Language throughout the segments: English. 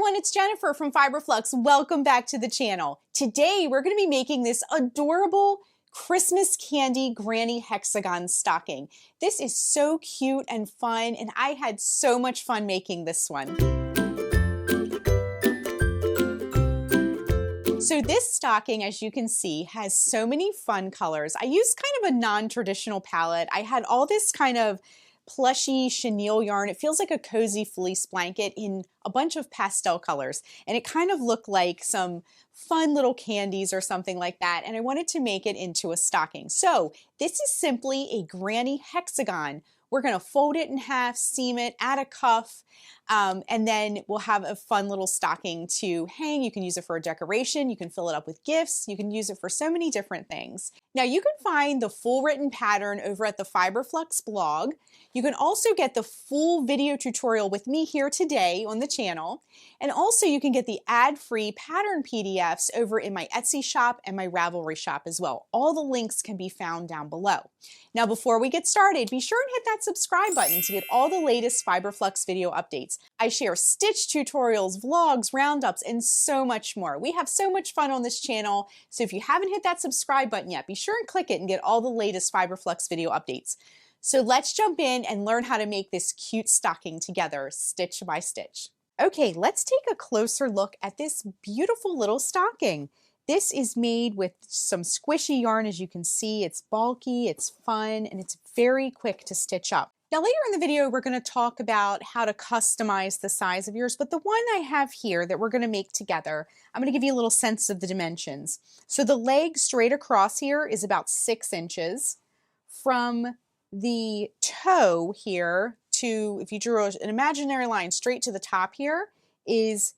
everyone, it's Jennifer from Fiberflux. Welcome back to the channel. Today we're going to be making this adorable Christmas Candy Granny Hexagon Stocking. This is so cute and fun, and I had so much fun making this one. So this stocking, as you can see, has so many fun colors. I used kind of a non-traditional palette. I had all this kind of plushy chenille yarn. It feels like a cozy fleece blanket in a bunch of pastel colors, and it kind of looked like some fun little candies or something like that, and I wanted to make it into a stocking. So this is simply a granny hexagon. We're going to fold it in half, seam it, add a cuff, and then we'll have a fun little stocking to hang. You can use it for a decoration, you can fill it up with gifts, you can use it for so many different things. Now you can find the full written pattern over at the Fiberflux blog. You can also get the full video tutorial with me here today on the channel. And also you can get the ad-free pattern PDFs over in my Etsy shop and my Ravelry shop as well. All the links can be found down below. Now before we get started, be sure and hit that subscribe button to get all the latest Fiberflux video updates. I share stitch tutorials, vlogs, roundups, and so much more. We have so much fun on this channel, so if you haven't hit that subscribe button yet, be sure and click it and get all the latest Fiberflux video updates. So let's jump in and learn how to make this cute stocking together, stitch by stitch. Okay, let's take a closer look at this beautiful little stocking. This is made with some squishy yarn. As you can see, it's bulky, it's fun, and it's very quick to stitch up. Now later in the video, we're going to talk about how to customize the size of yours, but the one I have here that we're going to make together, I'm going to give you a little sense of the dimensions. So the leg straight across here is about 6 inches. From the toe here to, if you drew an imaginary line straight to the top here, is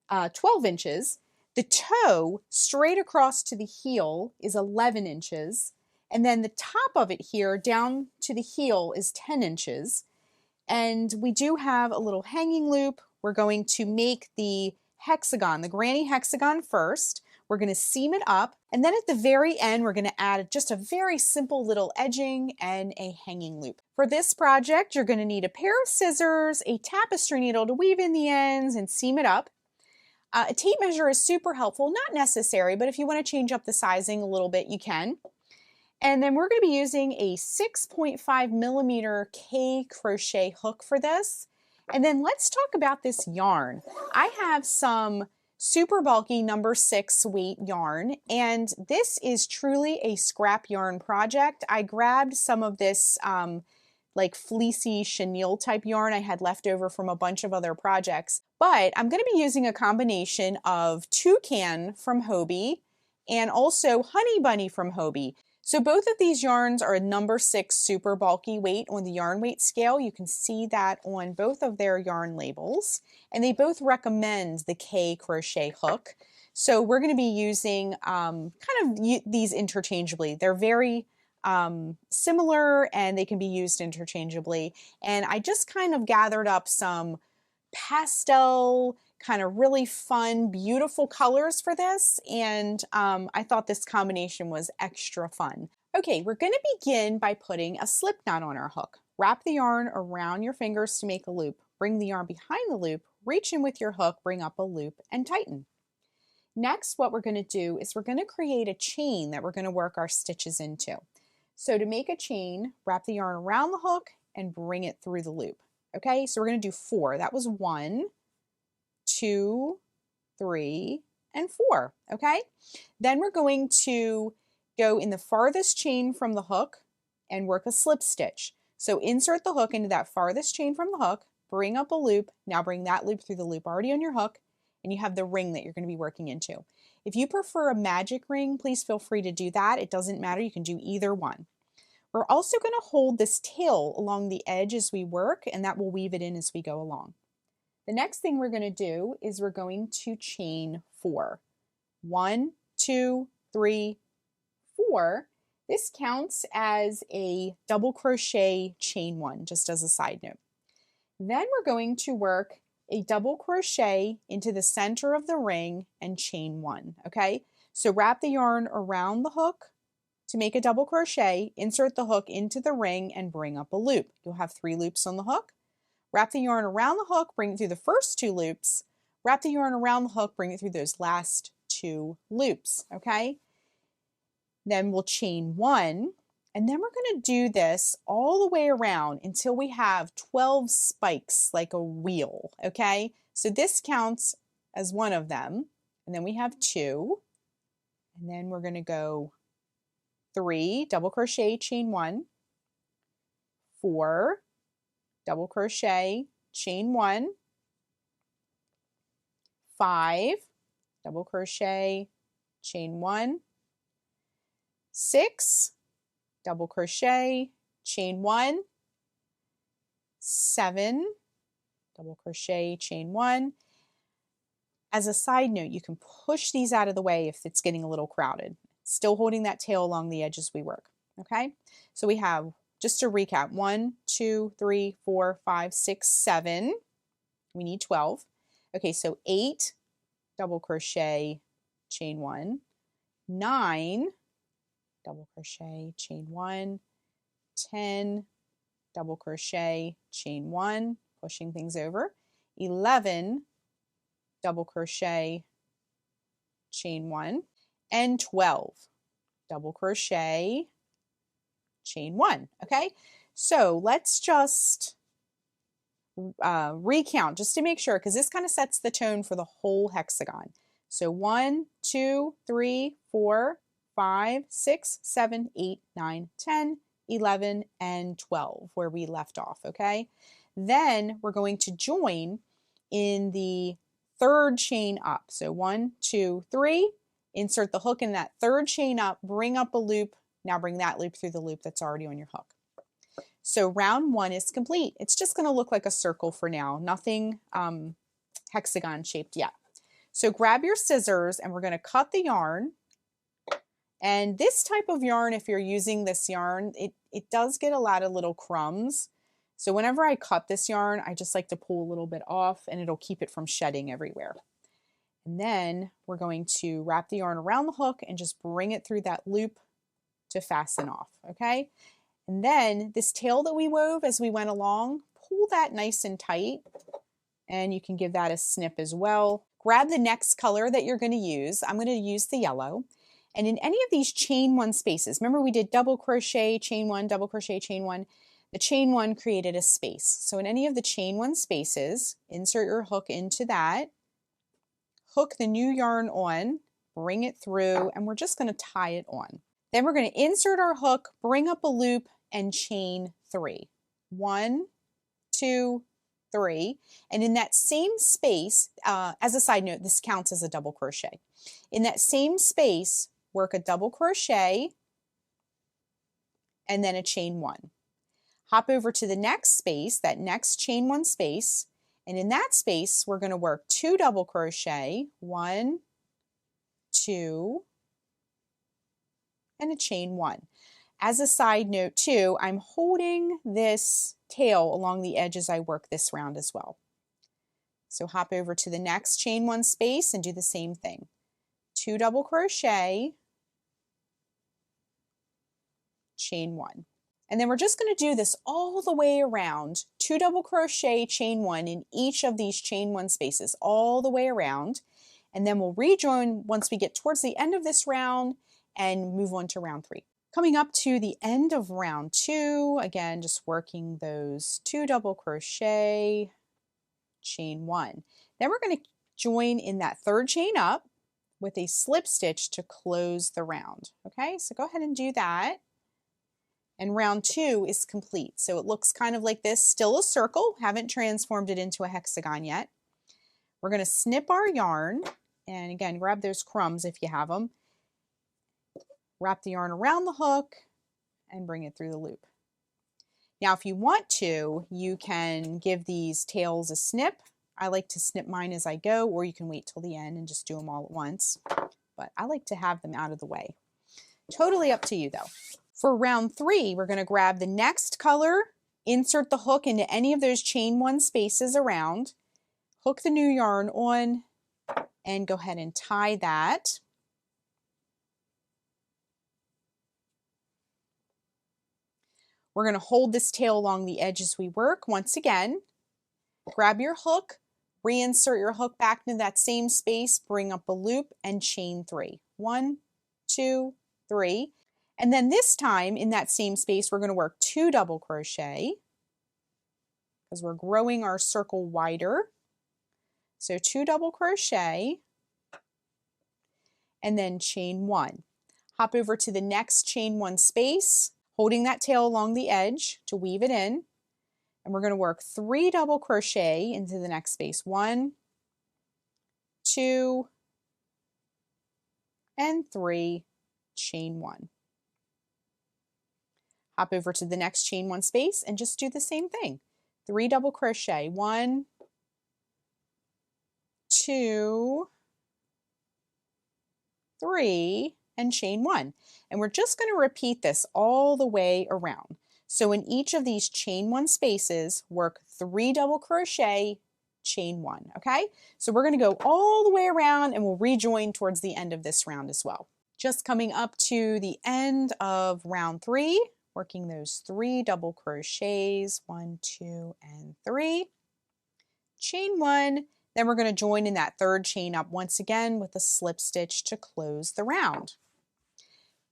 12 inches. The toe straight across to the heel is 11 inches. And then the top of it here down to the heel is 10 inches. And we do have a little hanging loop. We're going to make the hexagon, the granny hexagon first. We're going to seam it up. And then at the very end, we're going to add just a very simple little edging and a hanging loop. For this project, you're going to need a pair of scissors, a tapestry needle to weave in the ends and seam it up. A tape measure is super helpful, not necessary, but if you want to change up the sizing a little bit, you can. And then we're going to be using a 6.5 millimeter K crochet hook for this. And then let's talk about this yarn. I have some super bulky number 6 weight yarn, and this is truly a scrap yarn project. I grabbed some of this like fleecy chenille type yarn I had left over from a bunch of other projects, but I'm going to be using a combination of Toucan from Hobbii and also Honey Bunny from Hobbii. So both of these yarns are a number 6 super bulky weight on the yarn weight scale. You can see that on both of their yarn labels, and they both recommend the K crochet hook. So we're going to be using these interchangeably. They're very similar and they can be used interchangeably. And I just kind of gathered up some pastel, kind of really fun, beautiful colors for this, and I thought this combination was extra fun. Okay, we're going to begin by putting a slip knot on our hook. Wrap the yarn around your fingers to make a loop. Bring the yarn behind the loop, reach in with your hook, bring up a loop, and tighten. Next, what we're going to do is we're going to create a chain that we're going to work our stitches into. So to make a chain, wrap the yarn around the hook and bring it through the loop. Okay, so we're going to do 4. That was 1, 2, 3, and 4, okay? Then we're going to go in the farthest chain from the hook and work a slip stitch. So insert the hook into that farthest chain from the hook, bring up a loop, now bring that loop through the loop already on your hook, and you have the ring that you're going to be working into. If you prefer a magic ring, please feel free to do that. It doesn't matter, you can do either one. We're also going to hold this tail along the edge as we work, and that will weave it in as we go along. The next thing we're going to do is we're going to chain 4. 1, 2, 3, 4. This counts as a double crochet chain 1, just as a side note. Then we're going to work a double crochet into the center of the ring and chain 1, okay? So wrap the yarn around the hook to make a double crochet, insert the hook into the ring and bring up a loop. You'll have 3 loops on the hook. Wrap the yarn around the hook, bring it through the first 2 loops, Wrap the yarn around the hook, bring it through those last 2 loops, okay? Then we'll chain 1, and then we're going to do this all the way around until we have 12 spikes like a wheel, okay? So this counts as one of them, and then we have 2, and then we're going to go 3, double crochet, chain 1, 4, double crochet, chain 1, 5, double crochet, chain 1, 6, double crochet, chain 1, 7, double crochet, chain 1. As a side note, you can push these out of the way if it's getting a little crowded. Still holding that tail along the edge as we work, okay? So we have, just to recap, 1, 2, 3, 4, 5, 6, 7. We need 12. Okay, so 8, double crochet, chain 1, 9, double crochet, chain 1, 10, double crochet, chain 1, pushing things over, 11, double crochet, chain 1, and 12, double crochet, chain 1, okay? So let's just recount just to make sure, because this kind of sets the tone for the whole hexagon. So 1, 2, 3, 4, 5, 6, 7, 8, 9, 10, 11, and 12, where we left off, okay? Then we're going to join in the 3rd chain up. So 1, 2, 3, insert the hook in that 3rd chain up, bring up a loop, now bring that loop through the loop that's already on your hook. So round 1 is complete. It's just going to look like a circle for now, nothing hexagon shaped yet. So grab your scissors and we're going to cut the yarn. And this type of yarn, if you're using this yarn, it does get a lot of little crumbs. So whenever I cut this yarn, I just like to pull a little bit off and it'll keep it from shedding everywhere. And then we're going to wrap the yarn around the hook and just bring it through that loop to fasten off, okay? And then this tail that we wove as we went along, pull that nice and tight, and you can give that a snip as well. Grab the next color that you're going to use. I'm going to use the yellow. And in any of these chain 1 spaces, remember we did double crochet, chain 1, double crochet, chain 1. The chain 1 created a space. So in any of the chain 1 spaces, insert your hook into that, hook the new yarn on, bring it through, and we're just going to tie it on. Then we're going to insert our hook, bring up a loop, and chain 3. 1, 2, 3. And in that same space, as a side note, this counts as a double crochet. In that same space, work a double crochet and then a chain 1. Hop over to the next space, that next chain 1 space, and in that space, we're going to work 2 double crochet, 1, 2, and a chain 1. As a side note too, I'm holding this tail along the edge as I work this round as well. So hop over to the next chain 1 space and do the same thing. 2 double crochet, chain 1. And then we're just going to do this all the way around, 2 double crochet, chain 1 in each of these chain 1 spaces all the way around. And then we'll rejoin once we get towards the end of this round and move on to round 3. Coming up to the end of round 2, again, just working those 2 double crochet, chain 1. Then we're going to join in that 3rd chain up with a slip stitch to close the round. Okay, so go ahead and do that. And round 2 is complete. So it looks kind of like this, still a circle, haven't transformed it into a hexagon yet. We're going to snip our yarn, and again, grab those crumbs if you have them. Wrap the yarn around the hook and bring it through the loop. Now, if you want to, you can give these tails a snip. I like to snip mine as I go, or you can wait till the end and just do them all at once. But I like to have them out of the way. Totally up to you though. For round 3, we're going to grab the next color, insert the hook into any of those chain 1 spaces around, hook the new yarn on, and go ahead and tie that. We're going to hold this tail along the edge as we work. Once again, grab your hook, Reinsert your hook back into that same space, bring up a loop and chain 3. 1, 2, 3. And then this time in that same space, we're going to work 2 double crochet because we're growing our circle wider. So 2 double crochet and then chain 1. Hop over to the next chain 1 space, holding that tail along the edge to weave it in. And we're going to work 3 double crochet into the next space. 1, 2, and 3, chain 1. Hop over to the next chain 1 space and just do the same thing. 3 double crochet. 1, 2, 3, and chain 1. And we're just going to repeat this all the way around. So in each of these chain 1 spaces, work 3 double crochet, chain 1, okay? So we're going to go all the way around and we'll rejoin towards the end of this round as well. Just coming up to the end of round 3, working those 3 double crochets, 1, 2, and 3, chain 1, then we're going to join in that 3rd chain up once again with a slip stitch to close the round.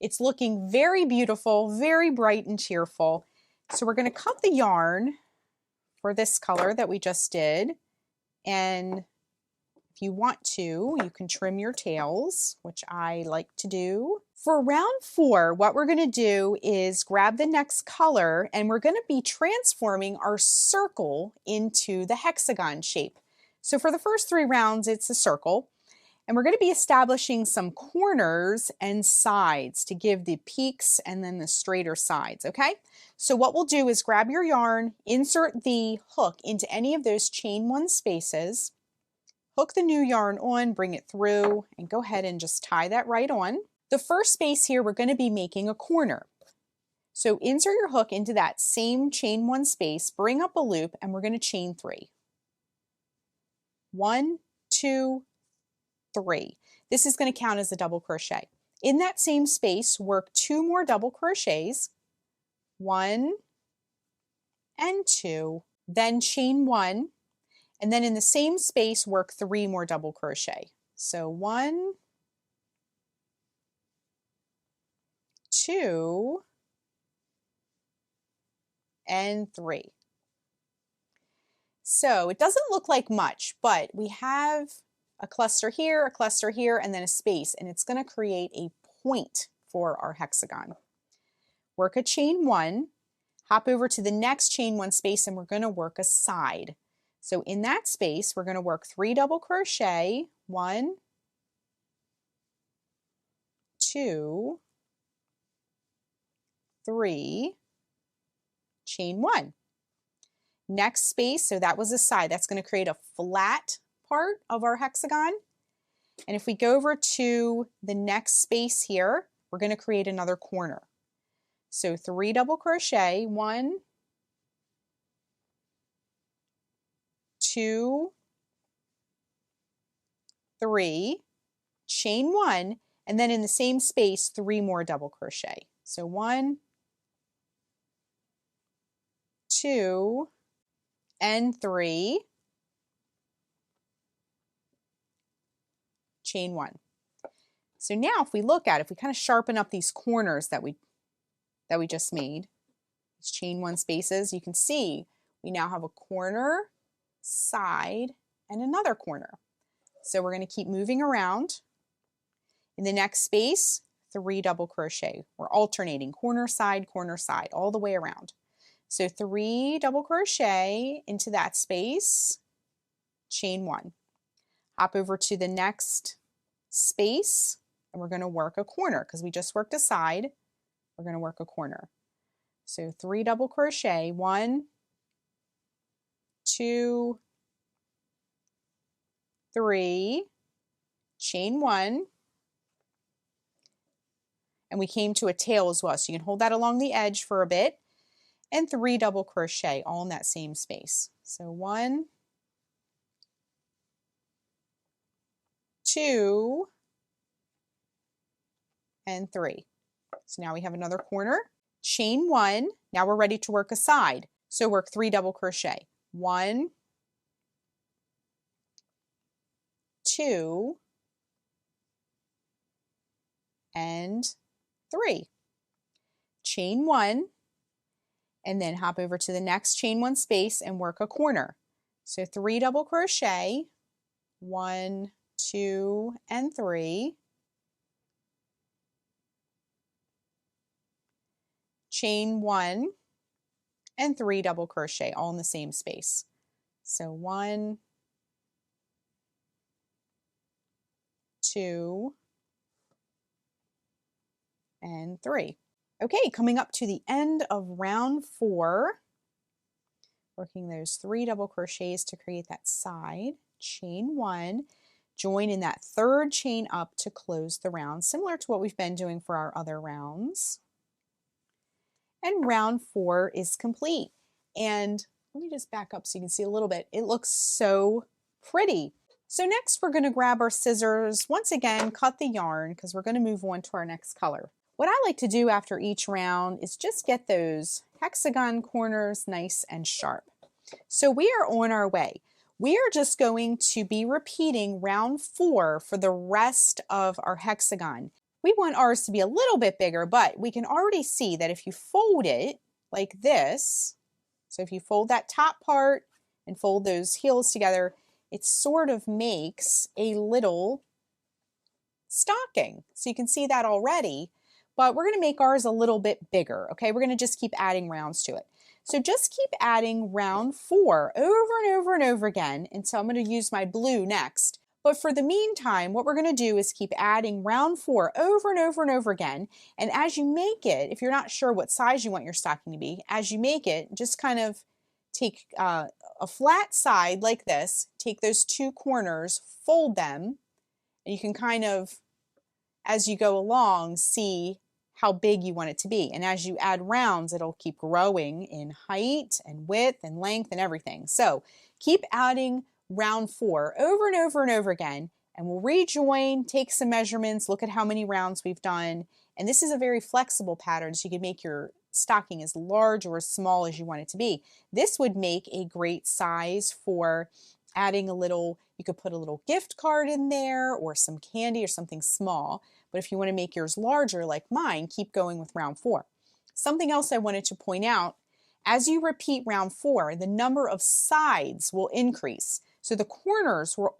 It's looking very beautiful, very bright and cheerful. So we're going to cut the yarn for this color that we just did. And if you want to, you can trim your tails, which I like to do. For round 4, what we're going to do is grab the next color and we're going to be transforming our circle into the hexagon shape. So for the first 3 rounds, it's a circle. And we're going to be establishing some corners and sides to give the peaks and then the straighter sides, okay? So what we'll do is grab your yarn, insert the hook into any of those chain 1 spaces, hook the new yarn on, bring it through, and go ahead and just tie that right on. The first space here, we're going to be making a corner. So insert your hook into that same chain 1 space, bring up a loop, and we're going to chain 3. 1, 2, 3. This is going to count as a double crochet. In that same space, work 2 more double crochets, 1 and 2, then chain 1, and then in the same space, work 3 more double crochet. So 1, 2, and 3. So it doesn't look like much, but we have a cluster here, and then a space, and it's going to create a point for our hexagon. Work a chain 1, hop over to the next chain 1 space, and we're going to work a side. So in that space, we're going to work 3 double crochet, 1, 2, 3, chain 1. Next space, so that was a side, that's going to create a flat part of our hexagon. And if we go over to the next space here, we're going to create another corner. So 3 double crochet, 1, 2, 3, chain 1, and then in the same space, 3 more double crochet. So 1, 2, and 3, chain 1. So now if we look at it, if we kind of sharpen up these corners that we just made, these chain 1 spaces, you can see we now have a corner, side, and another corner. So we're going to keep moving around. In the next space, 3 double crochet. We're alternating corner, side, all the way around. So 3 double crochet into that space, chain 1. Hop over to the next space, and we're going to work a corner because we just worked a side. We're going to work a corner. So 3 double crochet, 1, 2, 3, chain 1, and we came to a tail as well. So you can hold that along the edge for a bit, and 3 double crochet all in that same space. So 1, 2, and 3. So now we have another corner, chain 1. Now we're ready to work a side. So work 3 double crochet, 1, 2, and 3. Chain 1, and then hop over to the next chain 1 space and work a corner. So 3 double crochet, 1, 2, and 3. Chain 1 and 3 double crochet all in the same space. So 1, 2, and 3. Okay, coming up to the end of round 4, working those 3 double crochets to create that side, chain 1, join in that 3rd chain up to close the round, similar to what we've been doing for our other rounds. And round 4 is complete. And let me just back up so you can see a little bit. It looks so pretty. So next we're going to grab our scissors, once again cut the yarn because we're going to move on to our next color. What I like to do after each round is just get those hexagon corners nice and sharp. So we are on our way. We are just going to be repeating round 4 for the rest of our hexagon. We want ours to be a little bit bigger, but we can already see that if you fold it like this, so if you fold that top part and fold those heels together, it sort of makes a little stocking. So you can see that already, but we're going to make ours a little bit bigger. Okay, we're going to just keep adding rounds to it. So just keep adding round 4 over and over and over again. And so I'm going to use my blue next. But for the meantime, what we're going to do is keep adding round 4 over and over and over again. And as you make it, if you're not sure what size you want your stocking to be, as you make it, just kind of take a flat side like this, take those 2 corners, fold them, and you can kind of, as you go along, see how big you want it to be. And as you add rounds, it'll keep growing in height and width and length and everything. So keep adding round 4 over and over and over again, and we'll rejoin, take some measurements, look at how many rounds we've done. And this is a very flexible pattern, so you can make your stocking as large or as small as you want it to be. This would make a great size for adding a little, you could put a little gift card in there or some candy or something small. But if you want to make yours larger like mine, keep going with round 4. Something else I wanted to point out, as you repeat round 4, the number of sides will increase. So the corners will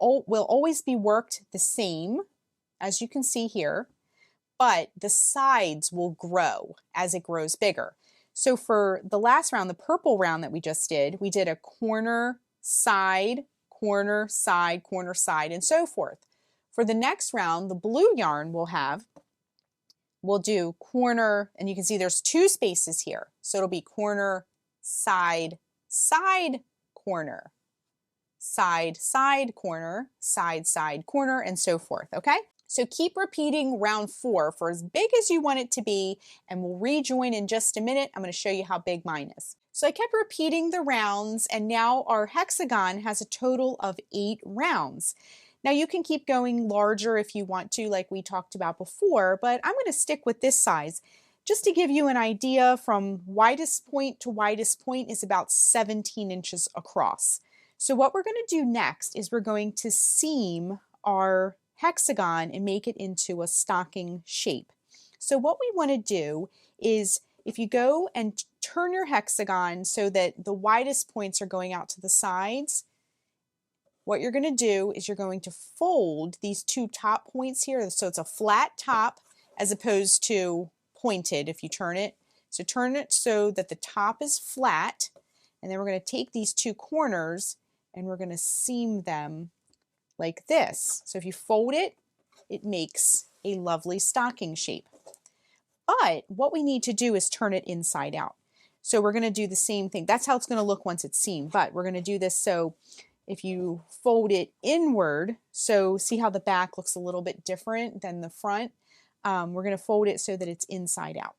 always be worked the same, as you can see here, but the sides will grow as it grows bigger. So for the last round, the purple round that we just did, we did a corner, side, corner, side, corner, side, and so forth. For the next round, the blue yarn we'll do corner, and you can see there's 2 spaces here. So it'll be corner, side, side, corner, side, side, corner, side, side, corner, and so forth, okay? So keep repeating round 4 for as big as you want it to be, and we'll rejoin in just a minute. I'm going to show you how big mine is. So I kept repeating the rounds, and now our hexagon has a total of 8 rounds. Now you can keep going larger if you want to, like we talked about before, but I'm going to stick with this size. Just to give you an idea, from widest point to widest point is about 17 inches across. So what we're going to do next is we're going to seam our hexagon and make it into a stocking shape. So what we want to do is, if you go and turn your hexagon so that the widest points are going out to the sides, what you're going to do is you're going to fold these 2 top points here. So it's a flat top as opposed to pointed if you turn it. So turn it so that the top is flat, and then we're going to take these 2 corners and we're going to seam them like this. So if you fold it, it makes a lovely stocking shape. But what we need to do is turn it inside out. So we're going to do the same thing. That's how it's going to look once it's seamed, but we're going to do this so if you fold it inward, so see how the back looks a little bit different than the front, we're going to fold it so that it's inside out.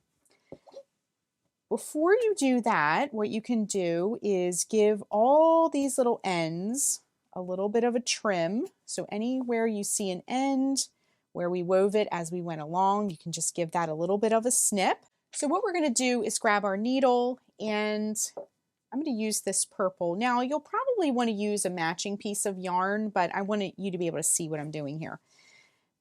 Before you do that, what you can do is give all these little ends a little bit of a trim. So anywhere you see an end where we wove it as we went along, you can just give that a little bit of a snip. So what we're going to do is grab our needle, and I'm I'm going to use this purple. Now you'll probably want to use a matching piece of yarn, but I want you to be able to see what I'm doing here.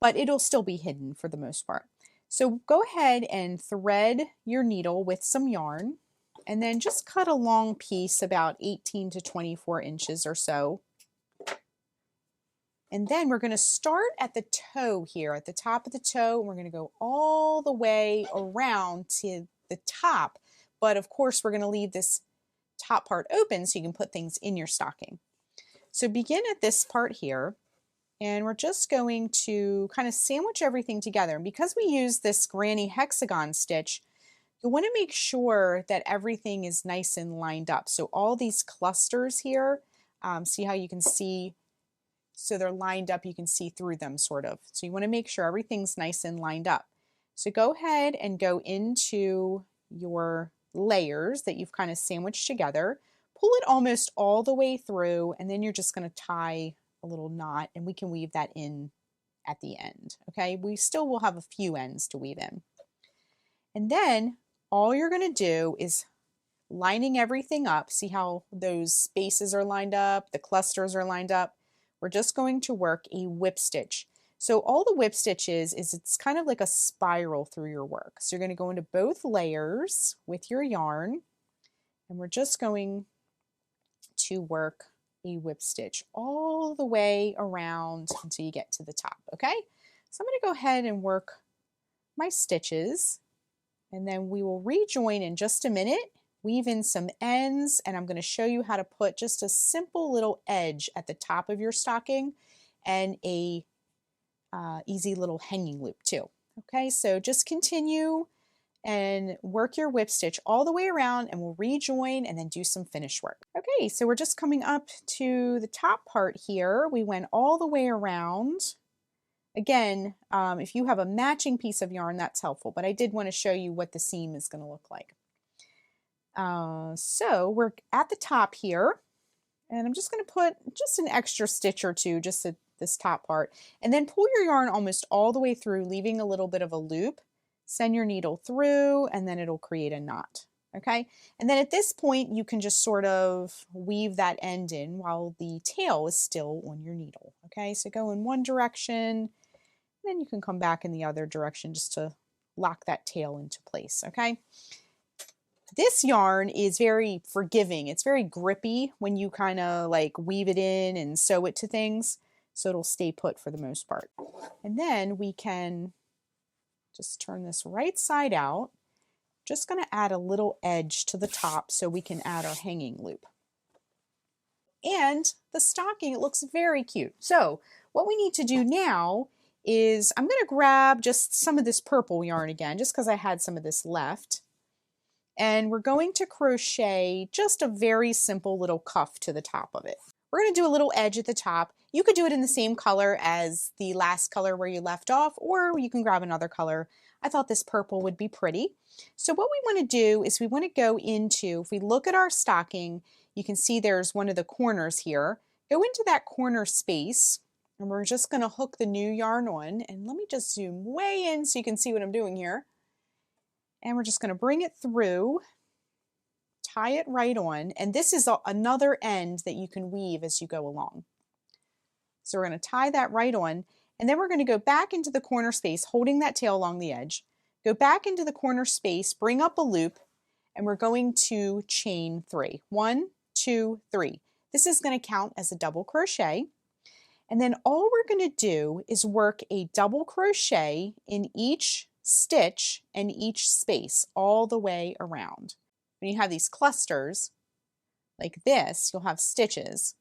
But it'll still be hidden for the most part. So go ahead and thread your needle with some yarn, and then just cut a long piece about 18 to 24 inches or so. And then we're going to start at the toe here, at the top of the toe, and we're going to go all the way around to the top. But of course, we're going to leave this top part open so you can put things in your stocking. So begin at this part here, and we're just going to kind of sandwich everything together. And because we use this granny hexagon stitch, you want to make sure that everything is nice and lined up. So all these clusters here, see how you can see, so they're lined up, you can see through them sort of. So you want to make sure everything's nice and lined up. So go ahead and go into your layers that you've kind of sandwiched together, pull it almost all the way through, and then you're just going to tie a little knot, and we can weave that in at the end. Okay, we still will have a few ends to weave in. And then all you're going to do is lining everything up. See how those spaces are lined up, the clusters are lined up. We're just going to work a whip stitch. So all the whip stitch is it's kind of like a spiral through your work. So you're going to go into both layers with your yarn, and we're just going to work a whip stitch all the way around until you get to the top. Okay, so I'm going to go ahead and work my stitches, and then we will rejoin in just a minute, weave in some ends, and I'm going to show you how to put just a simple little edge at the top of your stocking and a easy little hanging loop too. Okay, so just continue and work your whip stitch all the way around, and we'll rejoin and then do some finish work. Okay, so we're just coming up to the top part here. We went all the way around. Again, if you have a matching piece of yarn, that's helpful, but I did want to show you what the seam is going to look like. So we're at the top here, and I'm just going to put just an extra stitch or two just at this top part, and then pull your yarn almost all the way through, leaving a little bit of a loop. Send your needle through, and then it'll create a knot. Okay, and then at this point you can just sort of weave that end in while the tail is still on your needle. Okay, so go in one direction, then you can come back in the other direction just to lock that tail into place. Okay, this yarn is very forgiving. It's very grippy when you kind of like weave it in and sew it to things, so it'll stay put for the most part. And then we can just turn this right side out. Just going to add a little edge to the top so we can add our hanging loop. And the stocking, it looks very cute. So what we need to do now is I'm going to grab just some of this purple yarn again, just because I had some of this left. And we're going to crochet just a very simple little cuff to the top of it. We're going to do a little edge at the top. You could do it in the same color as the last color where you left off, or you can grab another color. I thought this purple would be pretty. So what we want to do is we want to go into, if we look at our stocking, you can see there's one of the corners here. Go into that corner space, and we're just going to hook the new yarn on. And let me just zoom way in so you can see what I'm doing here. And we're just going to bring it through, tie it right on, and this is another end that you can weave as you go along. So we're going to tie that right on, and then we're going to go back into the corner space, holding that tail along the edge, go back into the corner space, bring up a loop, and we're going to chain 3. 1, 2, 3. This is going to count as a double crochet, and then all we're going to do is work a double crochet in each stitch and each space all the way around. When you have these clusters like this, you'll have stitches,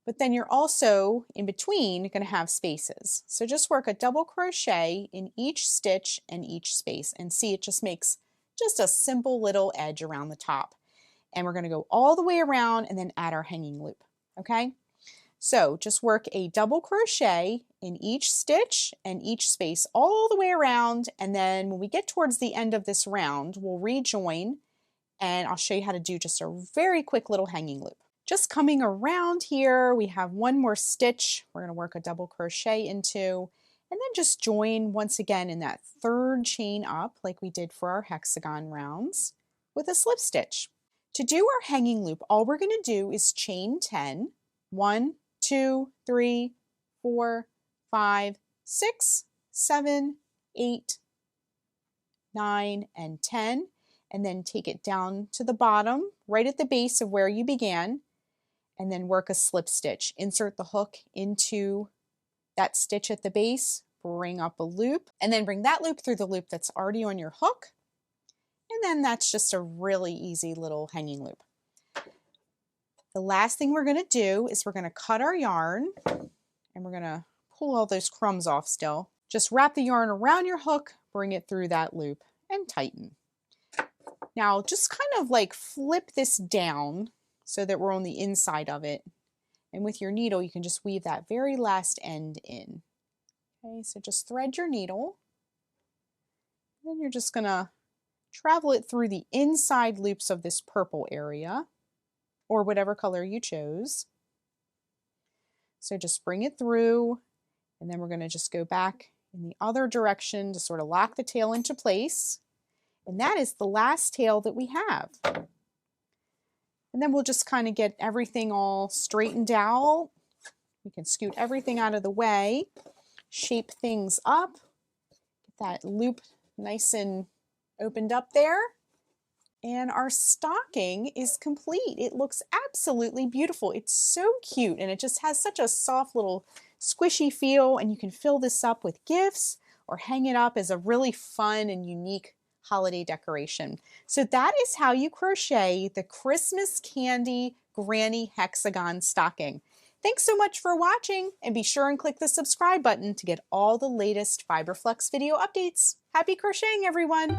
but then you're also in between going to have spaces. So just work a double crochet in each stitch and each space, and see, it just makes just a simple little edge around the top. And we're going to go all the way around and then add our hanging loop. Okay, so just work a double crochet in each stitch and each space all the way around, and then when we get towards the end of this round, we'll rejoin, and I'll show you how to do just a very quick little hanging loop. Just coming around here, we have one more stitch we're going to work a double crochet into, and then just join once again in that third chain up like we did for our hexagon rounds with a slip stitch. To do our hanging loop, all we're going to do is chain 10. 1, 2, 3, 4, 5, 6, 7, 8, 9, and 10. And then take it down to the bottom, right at the base of where you began, and then work a slip stitch. Insert the hook into that stitch at the base, bring up a loop, and then bring that loop through the loop that's already on your hook. And then that's just a really easy little hanging loop. The last thing we're going to do is we're going to cut our yarn, and we're going to pull all those crumbs off still. Just wrap the yarn around your hook, bring it through that loop, and tighten. Now just kind of like flip this down so that we're on the inside of it. And with your needle, you can just weave that very last end in. Okay, so just thread your needle. Then you're just gonna travel it through the inside loops of this purple area, or whatever color you chose. So just bring it through, and then we're gonna just go back in the other direction to sort of lock the tail into place. And that is the last tail that we have. And then we'll just kind of get everything all straightened out. We can scoot everything out of the way, shape things up, get that loop nice and opened up there. And our stocking is complete. It looks absolutely beautiful. It's so cute, and it just has such a soft little squishy feel, and you can fill this up with gifts or hang it up as a really fun and unique holiday decoration. So that is how you crochet the Christmas Candy Granny Hexagon Stocking. Thanks so much for watching, and be sure and click the subscribe button to get all the latest Fiberflux video updates. Happy crocheting, everyone!